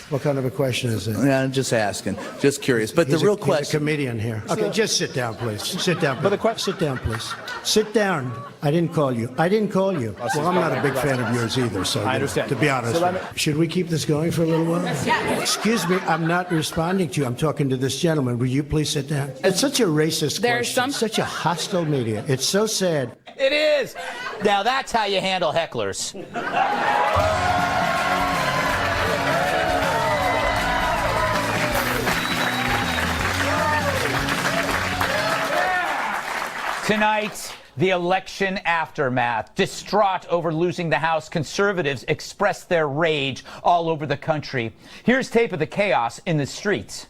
What kind of a question is it? Yeah, I'm just asking. Just curious. But the real question... He's a comedian here. Okay, just sit down, please. Sit down, please. Sit down, please. Sit down. I didn't call you. I didn't call you. Well, I'm not a big fan of yours either, so I understand. To be honest. Should we keep this going for a little while? Excuse me, I'm not responding to you. I'm talking to this gentleman. Will you please sit down? It's such a racist question. Such a hostile media. It's so sad. It is. Now that's how you handle hecklers. Tonight, the election aftermath. Distraught over losing the House, conservatives expressed their rage all over the country. Here's tape of the chaos in the streets.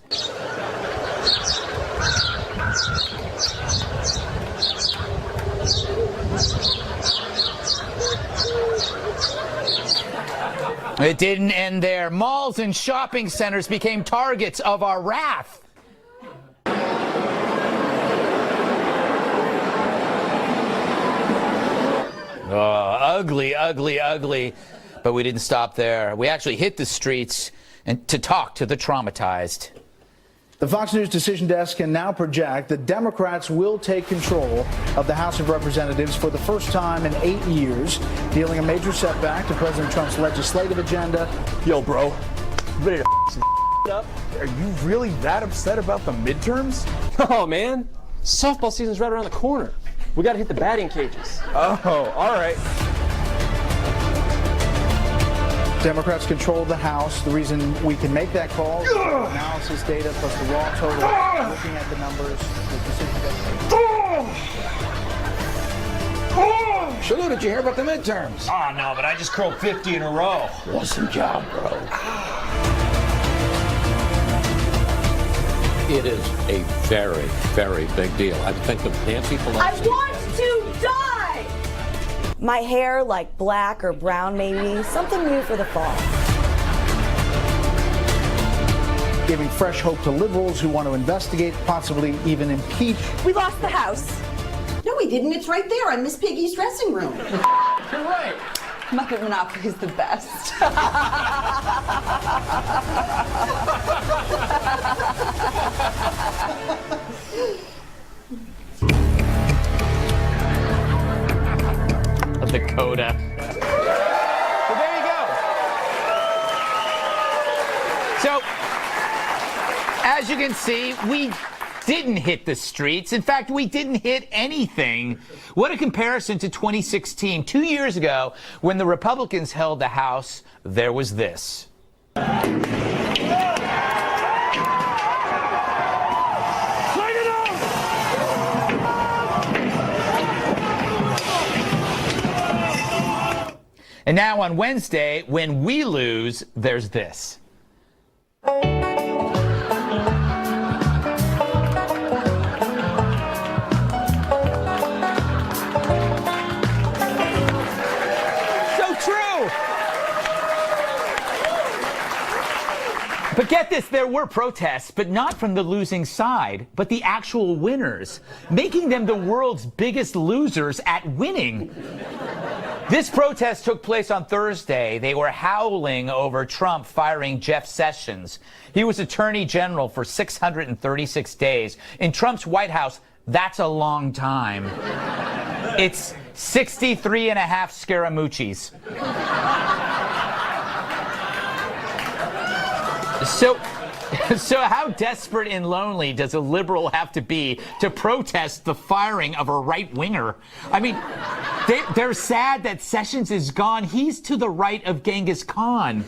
It didn't end there. Malls and shopping centers became targets of our wrath. Oh, ugly, ugly, ugly. But we didn't stop there. We actually hit the streets and to talk to the traumatized. The Fox News Decision Desk can now project that Democrats will take control of the House of Representatives for the first time in 8 years, dealing a major setback to President Trump's legislative agenda. Yo, bro, ready to some up? Are you really that upset about the midterms? Oh, man. Softball season's right around the corner. We got to hit the batting cages. Oh, all right. Democrats control the House. The reason we can make that call, analysis data plus the raw total, looking at the numbers, the decision desk. Shalou, did you hear about the midterms? Oh, no, but I just curled 50 in a row. Awesome job, bro. It is a very, very big deal. I think of Nancy Pelosi. I want to die! My hair like black or brown maybe, something new for the fall. Giving fresh hope to liberals who want to investigate, possibly even impeach. We lost the House. No, we didn't. It's right there on Miss Piggy's dressing room. You're right. Muppet Monopoly is the best. The coda. So there you go. So, as you can see, we didn't hit the streets. In fact, we didn't hit anything. What a comparison to 2016. 2 years ago, when the Republicans held the House, there was this. And now on Wednesday, when we lose, there's this. But get this, there were protests, but not from the losing side, but the actual winners, making them the world's biggest losers at winning. This protest took place on Thursday. They were howling over Trump firing Jeff Sessions. He was Attorney General for 636 days. In Trump's White House, that's a long time. It's 63 and a half Scaramucci's. So how desperate and lonely does a liberal have to be to protest the firing of a right-winger? I mean, they're sad that Sessions is gone. He's to the right of Genghis Khan.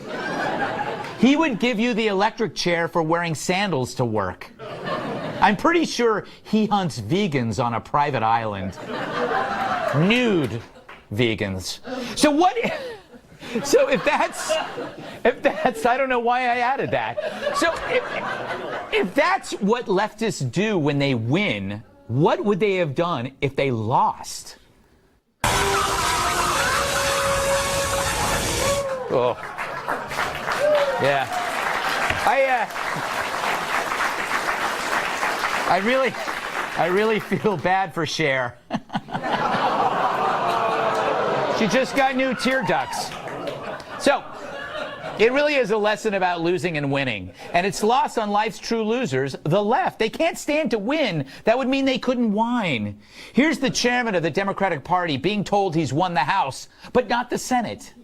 He would give you the electric chair for wearing sandals to work. I'm pretty sure he hunts vegans on a private island. Nude vegans. So if that's, I don't know why I added that. So if that's what leftists do when they win, what would they have done if they lost? Oh, yeah. I really feel bad for Cher. She just got new tear ducts. So, It really is a lesson about losing and winning. And it's lost on life's true losers, the left. They can't stand to win. That would mean they couldn't whine. Here's the chairman of the Democratic Party being told he's won the House, but not the Senate.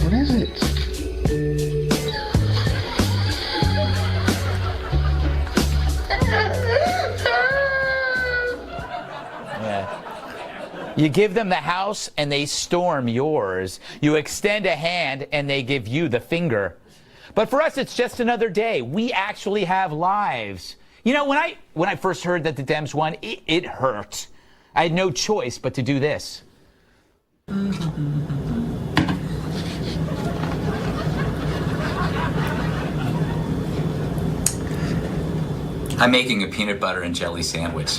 What is it? You give them the House and they storm yours. You extend a hand and they give you the finger. But for us, it's just another day. We actually have lives. You know, when I first heard that the Dems won, it hurt. I had no choice but to do this. I'm making a peanut butter and jelly sandwich.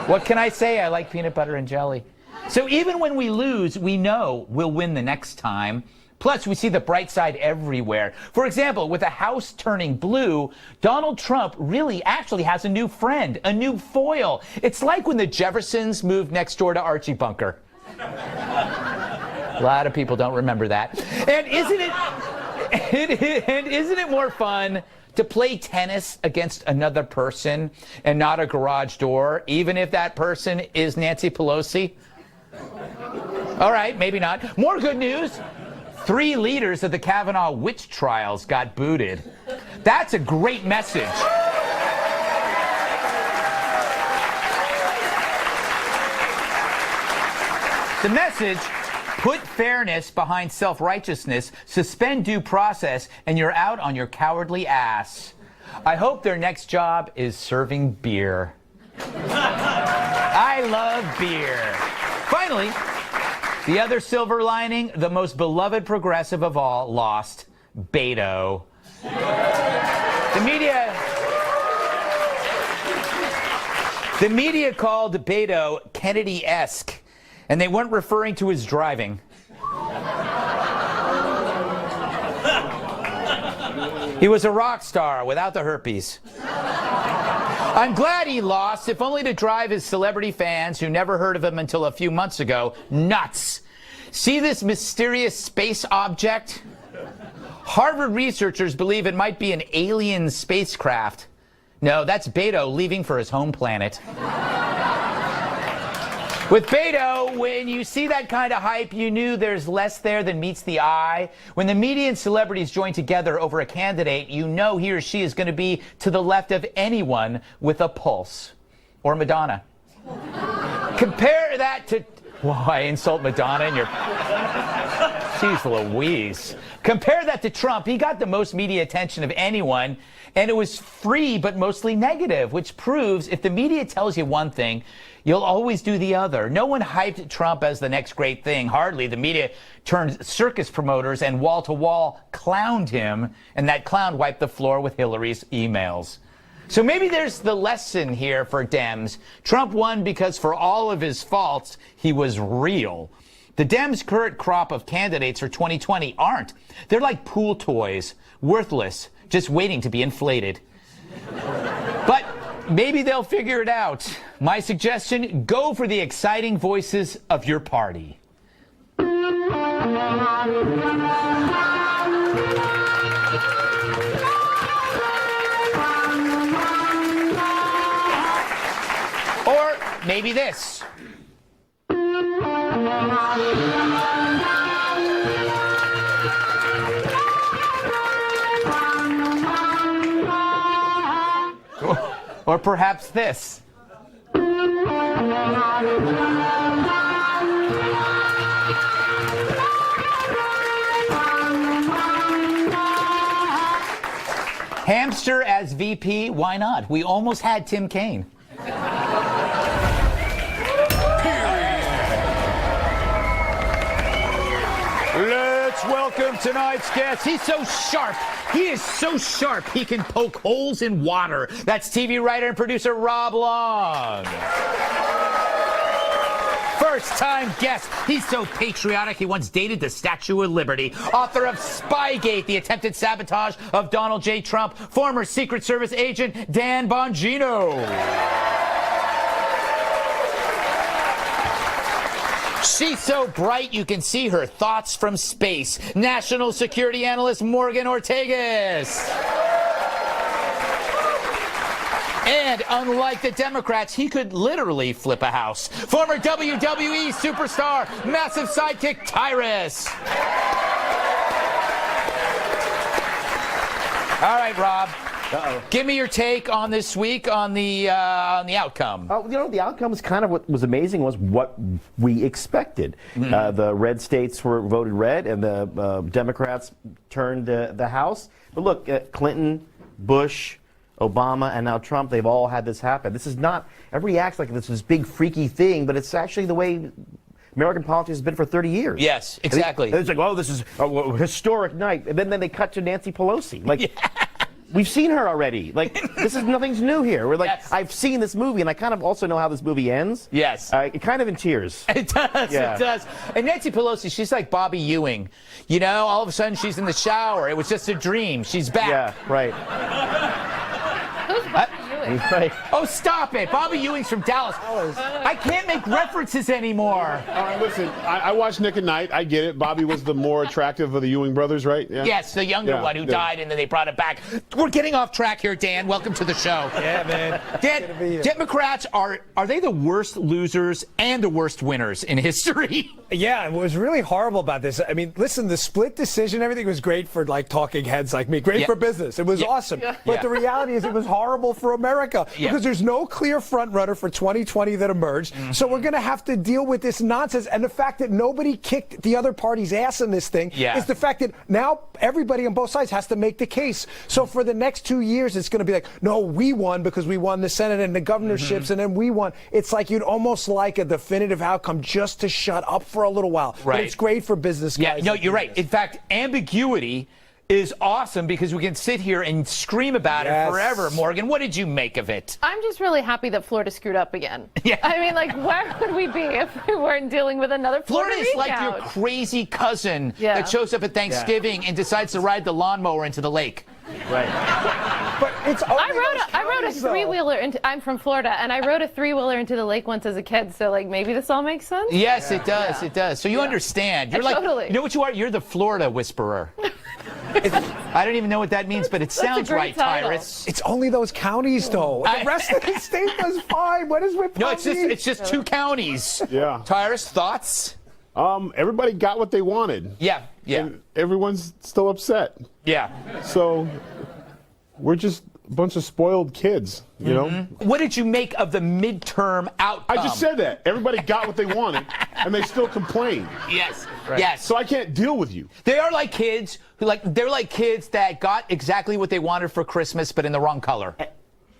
What can I say? I like peanut butter and jelly. So even when we lose, we know we'll win the next time. Plus, we see the bright side everywhere. For example, with the House turning blue, Donald Trump really actually has a new friend, a new foil. It's like when the Jeffersons moved next door to Archie Bunker. A lot of people don't remember that. And isn't it more fun to play tennis against another person and not a garage door, even if that person is Nancy Pelosi? All right, maybe not. More good news. 3 leaders of the Kavanaugh witch trials got booted. That's a great message. The message: put fairness behind self-righteousness, suspend due process, and you're out on your cowardly ass. I hope their next job is serving beer. I love beer. Finally, the other silver lining, the most beloved progressive of all lost, Beto. The media called Beto Kennedy-esque, and they weren't referring to his driving. He was a rock star without the herpes. I'm glad he lost, if only to drive his celebrity fans who never heard of him until a few months ago nuts. See this mysterious space object? Harvard researchers believe it might be an alien spacecraft. No, that's Beto leaving for his home planet. With Beto, when you see that kind of hype, you knew there's less there than meets the eye. When the media and celebrities join together over a candidate, you know he or she is going to be to the left of anyone with a pulse. Or Madonna. Compare that to... Whoa, I insult Madonna and you're... Jeez Louise. Compare that to Trump. He got the most media attention of anyone, and it was free but mostly negative, which proves if the media tells you one thing, you'll always do the other. No one hyped Trump as the next great thing. Hardly. The media turned circus promoters and wall-to-wall clowned him, and that clown wiped the floor with Hillary's emails. So maybe there's the lesson here for Dems. Trump won because for all of his faults, he was real. The Dems' current crop of candidates for 2020 aren't. They're like pool toys, worthless, just waiting to be inflated. But maybe they'll figure it out. My suggestion, go for the exciting voices of your party. Or maybe this. Or perhaps this. Hamster as VP, why not? We almost had Tim Kaine. Let's welcome tonight's guest. He's so sharp. He is so sharp, he can poke holes in water. That's TV writer and producer Rob Long. First-time guest. He's so patriotic, he once dated the Statue of Liberty. Author of Spygate, the attempted sabotage of Donald J. Trump. Former Secret Service agent Dan Bongino. She's so bright you can see her thoughts from space. National security analyst Morgan Ortagus. And unlike the Democrats, he could literally flip a house. Former WWE superstar, massive sidekick Tyrus. All right, Rob. Give me your take on this week on the outcome. The outcome is kind of what was amazing was what we expected. The red states were voted red, and the Democrats turned the House. But look, Clinton, Bush, Obama, and now Trump, they've all had this happen. This is not, everybody acts like this big freaky thing, but it's actually the way American politics has been for 30 years. Yes, exactly. It's like, oh, this is a historic night. And then they cut to Nancy Pelosi. Like, we've seen her already. Like, nothing's new here. We're like, yes. I've seen this movie, and I kind of also know how this movie ends. Yes. It kind of in tears. It does, it does. And Nancy Pelosi, she's like Bobby Ewing. You know, all of a sudden she's in the shower. It was just a dream. She's back. Yeah, right. Who's Bobby Ewing? Right. Oh, stop it. Bobby Ewing's from Dallas. I can't make references anymore. All right, listen, I watched Nick at Night. I get it. Bobby was the more attractive of the Ewing brothers, right? Yeah. Yes, the younger one who died, and then they brought it back. We're getting off track here, Dan. Welcome to the show. Yeah, man. Dan, Democrats, are they the worst losers and the worst winners in history? Yeah, it was really horrible about this. I mean, listen, the split decision, everything was great for like talking heads like me. Great for business. It was awesome. But the reality is it was horrible for America because there's no clear front runner for 2020 that emerged. So we're going to have to deal with this nonsense. And the fact that nobody kicked the other party's ass in this thing is the fact that now everybody on both sides has to make the case. So for the next 2 years, it's going to be like, no, we won because we won the Senate and the governorships, and then we won. It's like you'd almost like a definitive outcome just to shut up for a little while. Right. But it's great for business guys. Yeah, no, you're right. In fact, ambiguity is awesome because we can sit here and scream about it forever. Morgan, what did you make of it? I'm just really happy that Florida screwed up again. Yeah. I mean, like, where would we be if we weren't dealing with another Florida is like your crazy cousin that shows up at Thanksgiving and decides to ride the lawnmower into the lake. Right. But it's I rode a three-wheeler into, I'm from Florida, and I rode a three-wheeler into the lake once as a kid, so like maybe this all makes sense? Yes, it does. It does. So you understand. You're like, totally. You know what you are? You're the Florida whisperer. I don't even know what that means, but it sounds right, Tyrus. It's only those counties, though. The rest of the state does fine. What is with No, it's just 2 counties. Yeah. Tyrus, thoughts? Everybody got what they wanted. Yeah. And everyone's still upset. Yeah. So we're just a bunch of spoiled kids, you know? What did you make of the midterm outcome? I just said that. Everybody got what they wanted, and they still complain. Yes. Right. Yes. So I can't deal with you. They are like kids they're like kids that got exactly what they wanted for Christmas, but in the wrong color.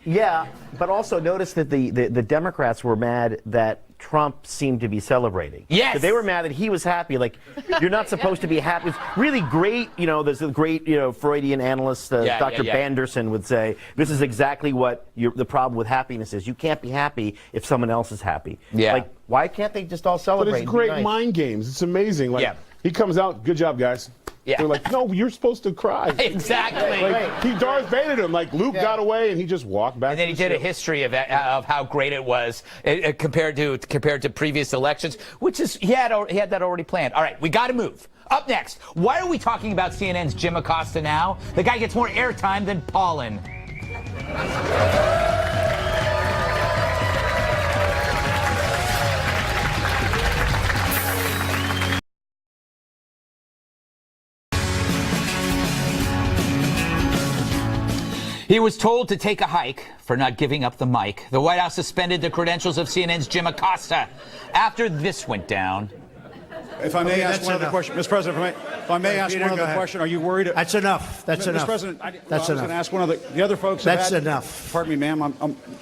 Yeah, but also notice that the Democrats were mad that Trump seemed to be celebrating. Yes. But they were mad that he was happy. Like, you're not supposed to be happy. It's really great, there's a great, Freudian analyst, Dr. Banderson would say, this is exactly what the problem with happiness is. You can't be happy if someone else is happy. Yeah. Like, why can't they just all celebrate? But it's great mind games. It's amazing. Like, he comes out, good job, guys. Yeah. They're like, no, you're supposed to cry. Exactly. Like, he Darth Vadered him. Like, Luke got away, and he just walked back. And then he did a history of how great it was compared to previous elections, which is he had that already planned. All right, we got to move. Up next, why are we talking about CNN's Jim Acosta now? The guy gets more airtime than pollen. He was told to take a hike for not giving up the mic. The White House suspended the credentials of CNN's Jim Acosta after this went down. If I may ask one other question, Mr. President, if I may ask one other question, are you worried? That's enough. That's enough. Mr. President, that's I was going to ask one of the other folks. That's enough. Pardon me, ma'am.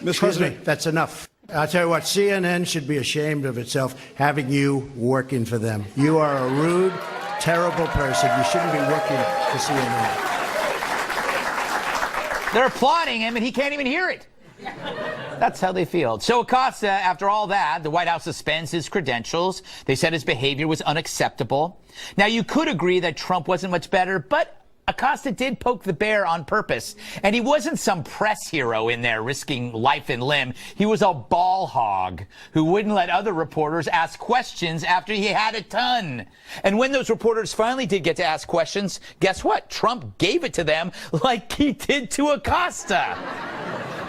Mr. President. That's enough. I'll tell you what, CNN should be ashamed of itself having you working for them. You are a rude, terrible person. You shouldn't be working for CNN. They're applauding him, and he can't even hear it. That's how they feel. So Acosta, after all that, the White House suspends his credentials. They said his behavior was unacceptable. Now, you could agree that Trump wasn't much better, but Acosta did poke the bear on purpose, and he wasn't some press hero in there risking life and limb. He was a ball hog who wouldn't let other reporters ask questions after he had a ton. And when those reporters finally did get to ask questions, guess what? Trump gave it to them like he did to Acosta.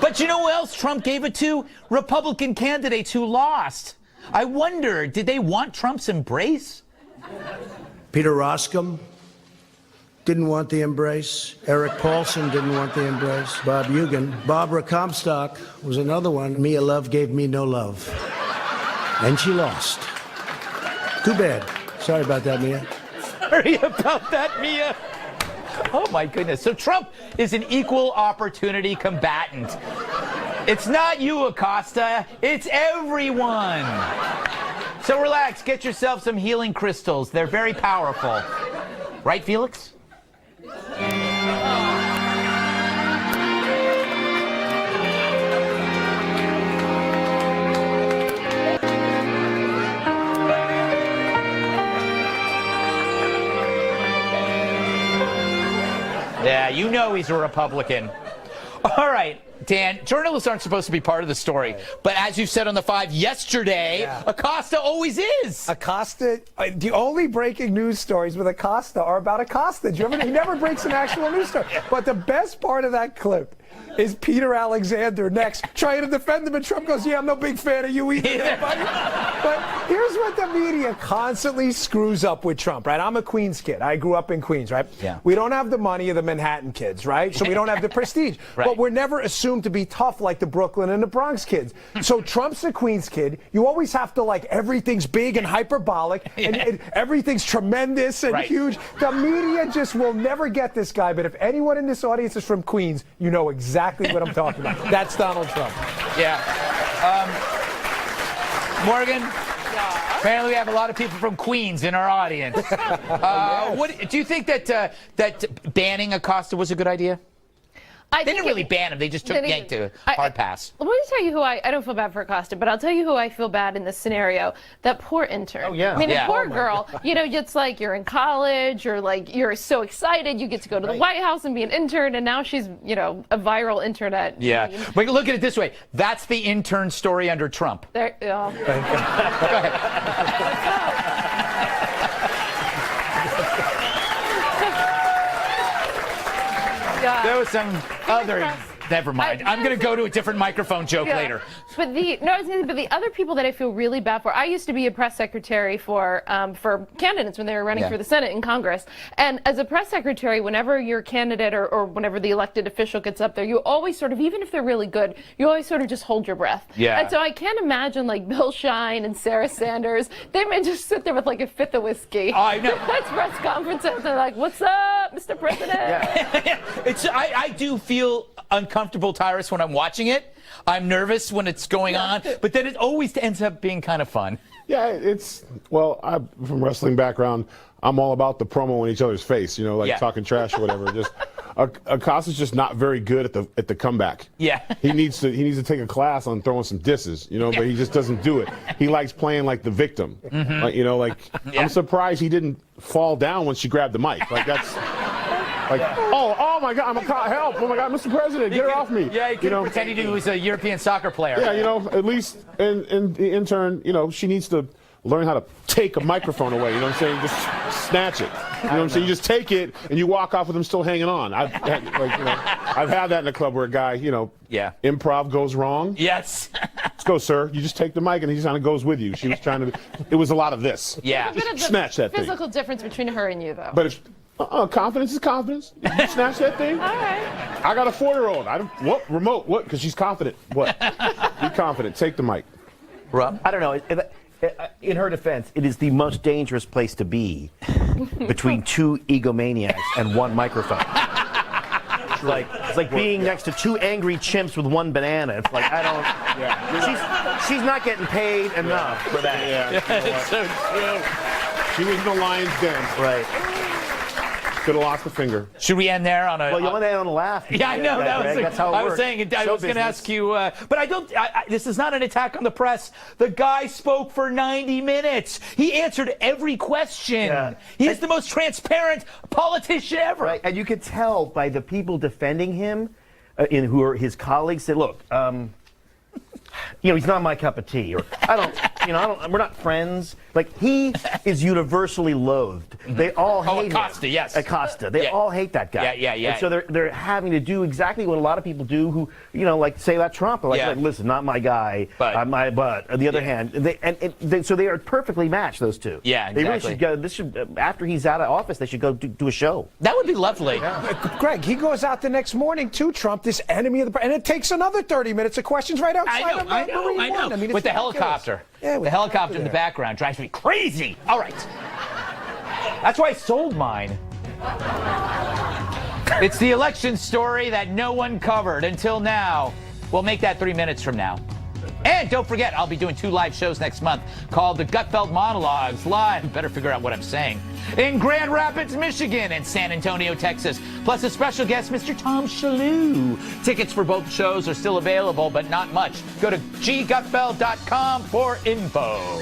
But you know who else Trump gave it to? Republican candidates who lost. I wonder, did they want Trump's embrace? Peter Roskam didn't want the embrace. Eric Paulson didn't want the embrace. Bob Eugen. Barbara Comstock was another one. Mia Love gave me no love. And she lost. Too bad. Sorry about that, Mia. Sorry about that, Mia. Oh, my goodness. So Trump is an equal opportunity combatant. It's not you, Acosta. It's everyone. So relax. Get yourself some healing crystals. They're very powerful. Right, Felix? Yeah, you know he's a Republican. All right, Dan, journalists aren't supposed to be part of the story. But as you said on the 5 yesterday, Acosta always is. Acosta, the only breaking news stories with Acosta are about Acosta. He never breaks an actual news story. But the best part of that clip is Peter Alexander next trying to defend him, and Trump goes, yeah, I'm no big fan of you either, buddy. But here's what the media constantly screws up with Trump, right? I'm a Queens kid. I grew up in Queens, right? Yeah. We don't have the money of the Manhattan kids, right? So we don't have the prestige. Right. But we're never assumed to be tough like the Brooklyn and the Bronx kids. So Trump's a Queens kid. You always have to, like, everything's big and hyperbolic, and everything's tremendous and huge. The media just will never get this guy, but if anyone in this audience is from Queens, you know exactly what I'm talking about. That's Donald Trump. Yeah. Morgan, apparently we have a lot of people from Queens in our audience. What do you think that banning Acosta was a good idea? They didn't really ban him. They just yanked a hard pass. Let me tell you who I don't feel bad for Acosta, but I'll tell you who I feel bad in this scenario. That poor intern. Oh, yeah. I mean, a poor girl, you know, it's like you're in college, or like you're so excited, you get to go to the White House and be an intern, and now she's, you know, a viral intern at. Yeah. But look at it this way. That's the intern story under Trump. There, Go ahead. There was some other. Never mind. I'm going to go to a different microphone joke later. But the other people that I feel really bad for. I used to be a press secretary for candidates when they were running for the Senate and Congress. And as a press secretary, whenever your candidate or whenever the elected official gets up there, you always sort of, even if they're really good, you always sort of just hold your breath. Yeah. And so I can't imagine like Bill Shine and Sarah Sanders. They may just sit there with like a fifth of whiskey. I know. That's press conference. And they're like, "What's up, Mr. President?" Yeah. I do feel uncomfortable, Tyrus, when I'm watching it. I'm nervous when it's going on, but then it always ends up being kind of fun. Yeah, I'm from wrestling background. I'm all about the promo in each other's face, you know, like talking trash or whatever. Just Acosta's just not very good at the comeback. Yeah. He needs to take a class on throwing some disses, you know, but he just doesn't do it. He likes playing like the victim. Mm-hmm. Like, you know, like I'm surprised he didn't fall down when she grabbed the mic. Like that's like, oh my God, help! Oh my God, Mr. President, get her off me! Yeah, he could pretend he was a European soccer player. Yeah, you know, at least in the intern, you know, she needs to learn how to take a microphone away. You know what I'm saying? Just snatch it. You know what I'm saying? You just take it and you walk off with them still hanging on. I've had that in a club where a guy, you know, improv goes wrong. Yes. Let's go, sir. You just take the mic and he kind of goes with you. She was trying to. It was a lot of this. Yeah. Just snatch that thing. Physical difference between her and you, though. But if confidence is confidence. You snatch that thing. All right. I got a 4-year-old. What remote? What? Because she's confident. What? Be confident. Take the mic. Rob? I don't know. In her defense, it is the most dangerous place to be between two egomaniacs and one microphone. It's like being next to two angry chimps with one banana. It's like, I don't. Yeah. She's not getting paid enough for that. Yeah. It's so true. She was in the lion's den. Right. Could have lost a finger. Should we end there on a? Well, you want to end on a laugh. Yeah, I know. That's how it I was works. saying. I Show was going to business. ask you, but I don't. This is not an attack on the press. The guy spoke for 90 minutes. He answered every question. Yeah. He's the most transparent politician ever. Right, and you could tell by the people defending him, who are his colleagues, said, "Look, he's not my cup of tea," or we're not friends. Like, he is universally loathed. They all hate Acosta, him. yes. Acosta. They all hate that guy. Yeah. And so they're having to do exactly what a lot of people do who, like say about Trump. Like, listen, not my guy. But on the other hand, so they are perfectly matched, those two. Yeah, exactly. They really should go. This should, after he's out of office, they should go do a show. That would be lovely. Greg, he goes out the next morning to Trump, this enemy of the and it takes another 30 minutes of questions right outside of Marine I know. One. I mean, with the ridiculous. helicopter. Yeah, the helicopter in the background drives me crazy. All right. That's why I sold mine. It's the election story that no one covered until now. We'll make that 3 minutes from now. And don't forget, I'll be doing 2 live shows next month called the Gutfeld Monologues live. Better figure out what I'm saying. In Grand Rapids, Michigan, and San Antonio, Texas. Plus a special guest, Mr. Tom Shalhoub. Tickets for both shows are still available, but not much. Go to ggutfeld.com for info.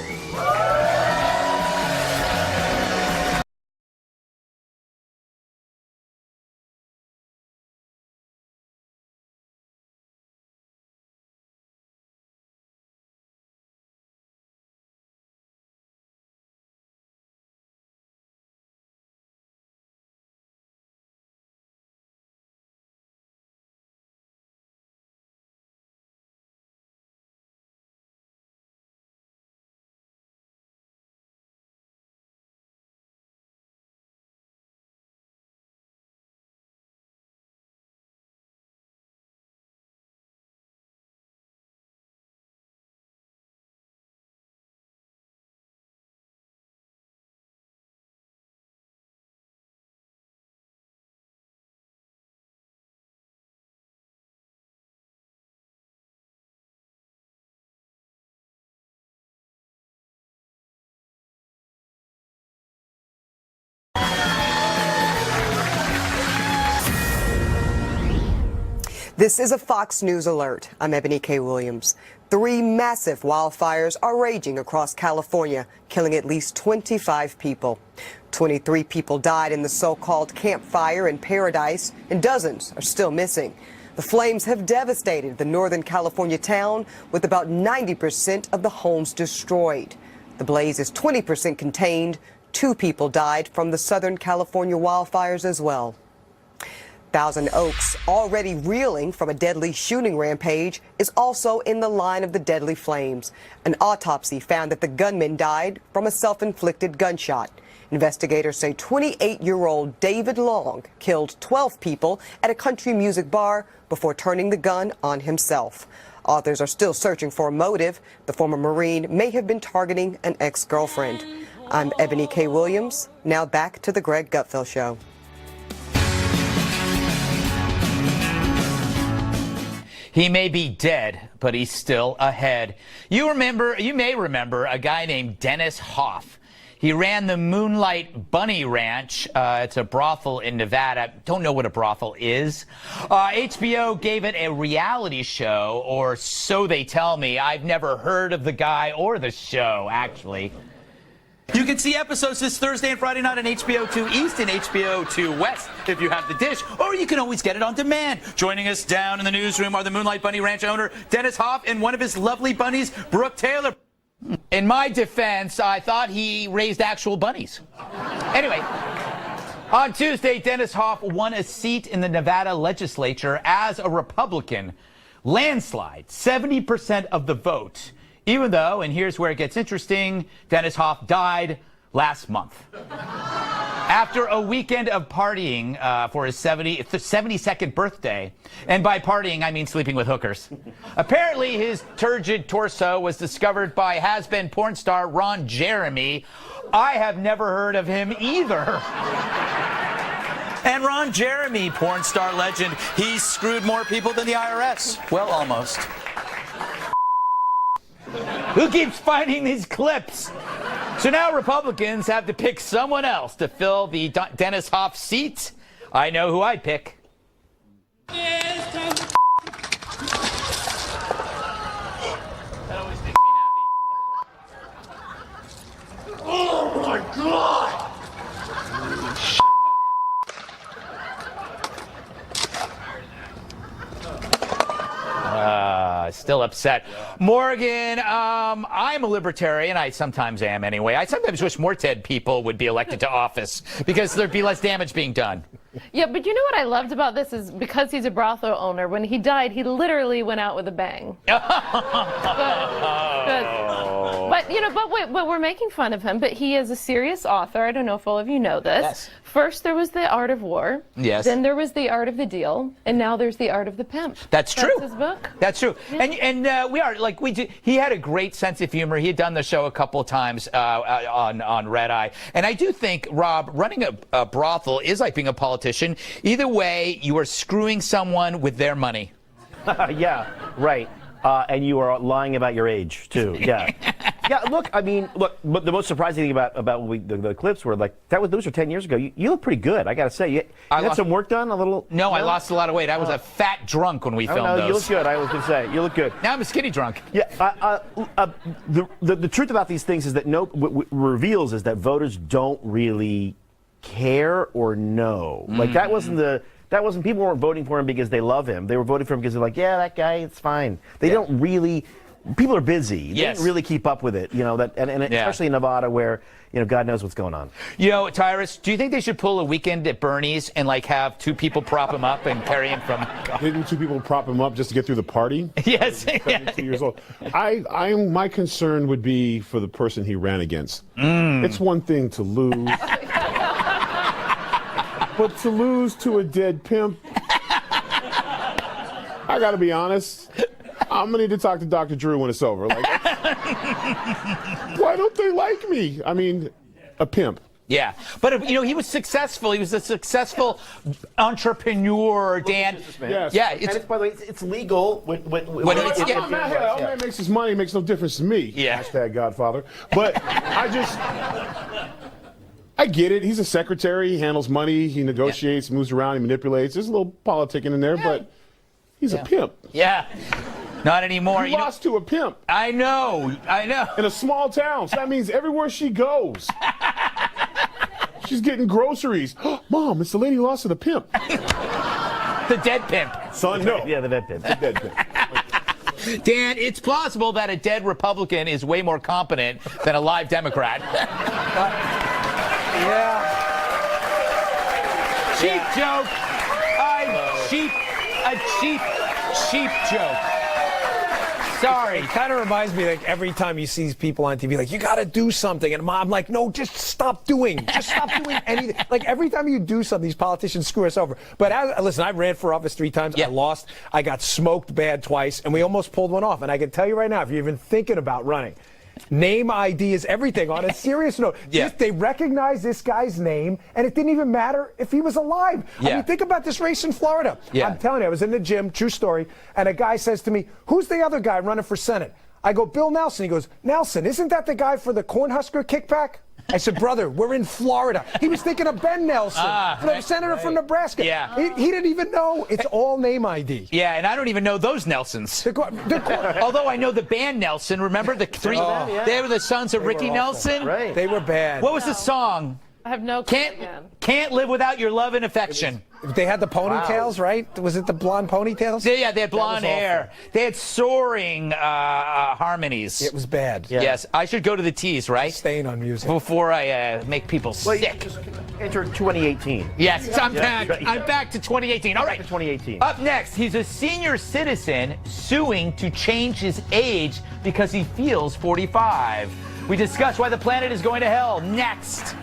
This is a Fox News alert. I'm Ebony K. Williams. 3 massive wildfires are raging across California, killing at least 25 people. 23 people died in the so-called Camp Fire in Paradise, and dozens are still missing. The flames have devastated the Northern California town, with about 90% of the homes destroyed. The blaze is 20% contained. 2 people died from the Southern California wildfires as well. Thousand Oaks, already reeling from a deadly shooting rampage, is also in the line of the deadly flames. An autopsy found that the gunman died from a self-inflicted gunshot. Investigators say 28-year-old David Long killed 12 people at a country music bar before turning the gun on himself. Authors are still searching for a motive. The former Marine may have been targeting an ex-girlfriend. I'm Ebony K. Williams. Now back to the Greg Gutfeld Show. He may be dead, but he's still ahead. You may remember a guy named Dennis Hoff. He ran the Moonlight Bunny Ranch. It's a brothel in Nevada. Don't know what a brothel is. HBO gave it a reality show, or so they tell me. I've never heard of the guy or the show, actually. You can see episodes this Thursday and Friday night on HBO 2 East and HBO 2 West if you have the dish, or you can always get it on demand. Joining us down in the newsroom are the Moonlight Bunny Ranch owner, Dennis Hoff, and one of his lovely bunnies, Brooke Taylor. In my defense, I thought he raised actual bunnies. Anyway, on Tuesday, Dennis Hoff won a seat in the Nevada legislature as a Republican. Landslide, 70% of the vote. Even though, and here's where it gets interesting, Dennis Hoff died last month. After a weekend of partying for his 72nd birthday. And by partying, I mean sleeping with hookers. Apparently, his turgid torso was discovered by has-been porn star Ron Jeremy. I have never heard of him either. And Ron Jeremy, porn star legend, he screwed more people than the IRS. Well, almost. Who keeps finding these clips? So now Republicans have to pick someone else to fill the Dennis Hof seat. I know who I'd pick. That always makes me happy. Oh my God! Still upset. Morgan, I'm a libertarian. I sometimes am anyway. I sometimes wish more dead people would be elected to office because there'd be less damage being done. Yeah, but you know what I loved about this is because he's a brothel owner, when he died, he literally went out with a bang. But you know, but we're making fun of him, but he is a serious author. I don't know if all of you know this. Yes. First there was The Art of War. Yes. Then there was The Art of the Deal, and now there's The Art of the Pimp. That's true. That's his book. That's true. Yeah. And we are like he had a great sense of humor. He had done the show a couple of times on Red Eye, and I do think, Rob, running a brothel is like being a politician. Either way, you are screwing someone with their money. Yeah, right. And you are lying about your age too. Yeah. Yeah. Look, I mean, but the most surprising thing about the clips were like those were 10 years ago. You look pretty good, I gotta say. You had some work done, a little. No, I lost a lot of weight. I was a fat drunk when we filmed those. You look good. I was gonna say you look good. Now I'm a skinny drunk. Yeah. The truth about these things is that what reveals is that voters don't really care or know. Like that wasn't people weren't voting for him because they love him. They were voting for him because they're like, yeah, that guy, it's fine. They don't really. People are busy. They didn't really keep up with it. You know that, and especially in Nevada, where God knows what's going on. Tyrus, do you think they should pull a weekend at Bernie's and like have two people prop him up and carry him from? Didn't two people prop him up just to get through the party? Yes. 72 years old. My concern would be for the person he ran against. It's one thing to lose. But to lose to a dead pimp, I got to be honest, I'm going to need to talk to Dr. Drew when it's over. Like, why don't they like me? I mean, a pimp. Yeah, but he was successful. He was a successful entrepreneur, Dan. Yes. Yeah, by the way, it's legal when man makes his money, it makes no difference to me. Yeah. Hashtag Godfather. But I get it. He's a secretary. He handles money. He negotiates, moves around, he manipulates. There's a little politicking in there, but he's a pimp. Yeah. Not anymore. You lost to a pimp. I know. In a small town. So that means everywhere she goes, she's getting groceries. Mom, it's the lady who lost to the pimp. The dead pimp. Son, no. Yeah, the dead pimp. The dead pimp. Dan, it's plausible that a dead Republican is way more competent than a live Democrat. Yeah. Cheap joke. A cheap joke. Sorry. It kind of reminds me, like, every time you see people on TV, like, you got to do something. And I'm like, no, just stop doing. Just stop doing anything. Like, every time you do something, these politicians screw us over. But listen, I ran for office 3 times. I lost. I got smoked bad twice. And we almost pulled one off. And I can tell you right now, if you're even thinking about running, name ID is everything. On a serious note, they recognize this guy's name, and it didn't even matter if he was alive. I mean, think about this race in Florida. I'm telling you, I was in the gym, true story, and a guy says to me, who's the other guy running for Senate? I go, Bill Nelson. He goes, Nelson, isn't that the guy for the Cornhusker kickback? I said, brother, we're in Florida. He was thinking of Ben Nelson, the senator from Nebraska. Yeah. He didn't even know. It's all name ID. Yeah, and I don't even know those Nelsons. Although I know the band Nelson. Remember the three? They were the sons of Ricky Nelson. Right. They were bad. What was the song? I have no clue again. Can't live without your love and affection. They had the ponytails, right? Was it the blonde ponytails? Yeah, they had blonde hair. They had soaring harmonies. It was bad. Yeah. Yes, I should go to the tees, right? Staying on music. Before I make people sick. Enter 2018. Yes, I'm back. I'm back to 2018. All right. Back to 2018. Up next, he's a senior citizen suing to change his age because he feels 45. We discuss why the planet is going to hell next.